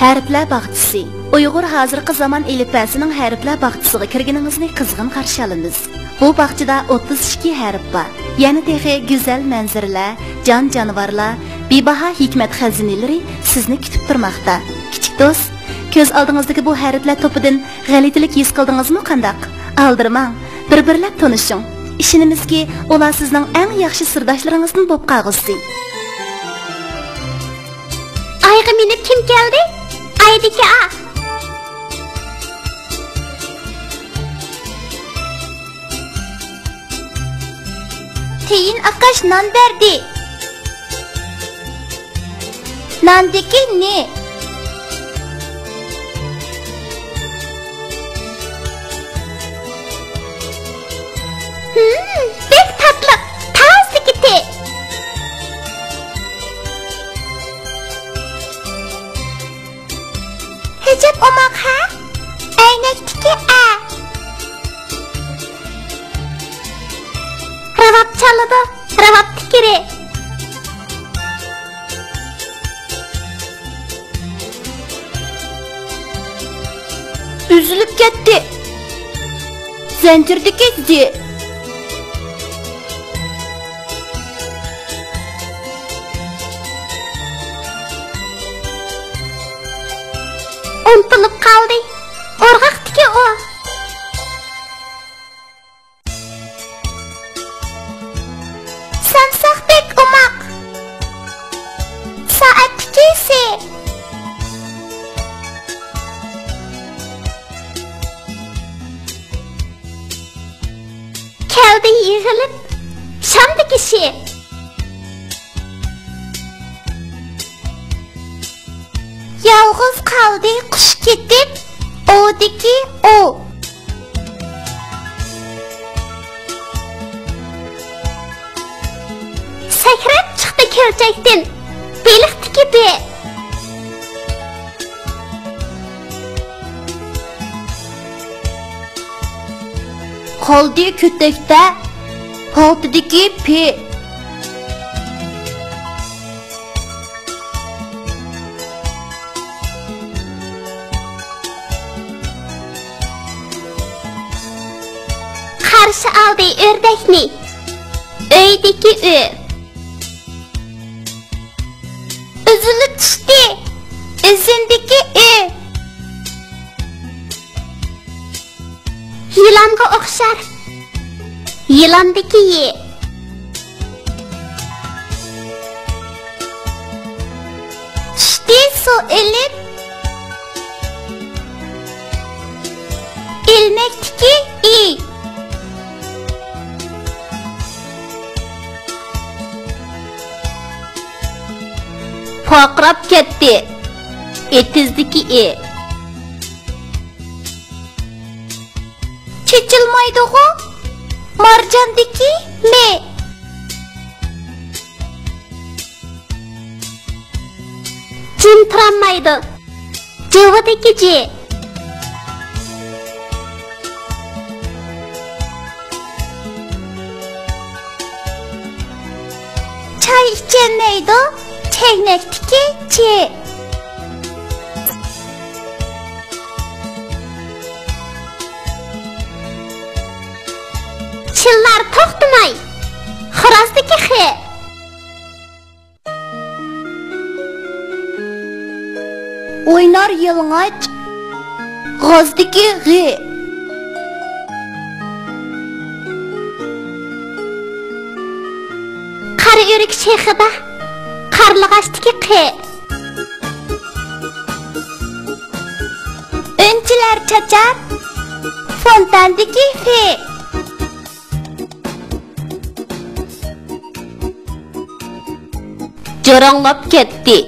Harflar bog'chisi. Uyg'ur hozirgi zamon elifbasining harflar bog'chisiga kirganingizni qizg'in qarshi olamiz. Bu bog'chada 32 harf bor. Yana texi go'zal manzaralar, jon-jonivorlar, bebaho hikmat xazinalari sizni kutib turmoqda. Kichik do'st, ko'z oldingizdagi bu harflar to'pidan g'alatilik his qildingizmi qandaq? Aldirmang, bir-birlab tanishing. Ishonimizki, ular sizning eng yaxshi sirdoshlaringizdan bo'lib qolg'usi. Ayga minib kim keldi? Aydiki a. Teyin akash non berdi. Nandiki ne? Bek tatlı. Taze gitti. Hicap omak ha? Aynektiki a. Ravap çalıdı. Ravap tikiri. Üzülüp gitti. Zincirdeki gitti. Unutup kaldı. Orgaktiki o. Sansakbek umak. Saat tikisi. Keldi yığılıp Şam'daki şey. Yalğız kaldı kuş gidip o'diki o. Sakrab chiqdi keljakdan beliqdiki be. Qoldi ko'takda poltidiki pe. Qarşı aldı ördekni. Öydeki ö. Üzülüp düştü. Üzündeki ö. Yılanға okşar. Yılandaki ye. Düştü su elip. İlmekteki i. Poqrab ketdi. Etizdiki e. Chechilmaydi go. Marjandiki me. Jimtiranmaydi. Jevadiki je. Çay içenmeydi. Çeynektiki çe. Çıllar toxtumay. Xirazdiki xe. Oynar yılğaç. G'ozdiki g'e. Qari o'rik shexida. Qarlag'ashdiki qe. Önçiler çachar. Fontandiki fe. Joranglab ketdi.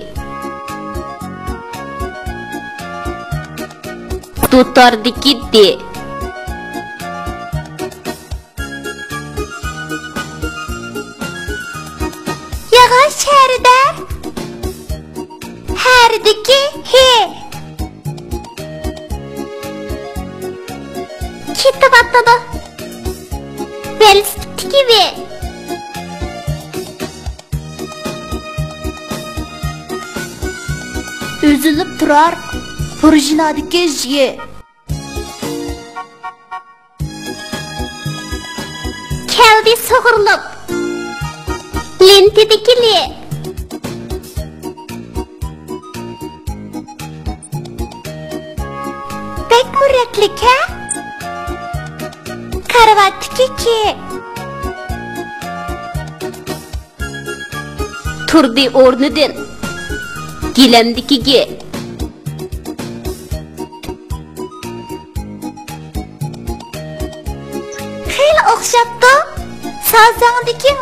Tutardiki de. Yağış herde. Herdiki he. Kitap atladı. Velstiki ve. Üzülüp turar Purjinadiki jiye. Keldi soğurlup Lentidikili Pek müreklik ha? Karavattiki ki Turdi o'rnidan gilamdikiga Xeyli o'xshabdi Sazangdiki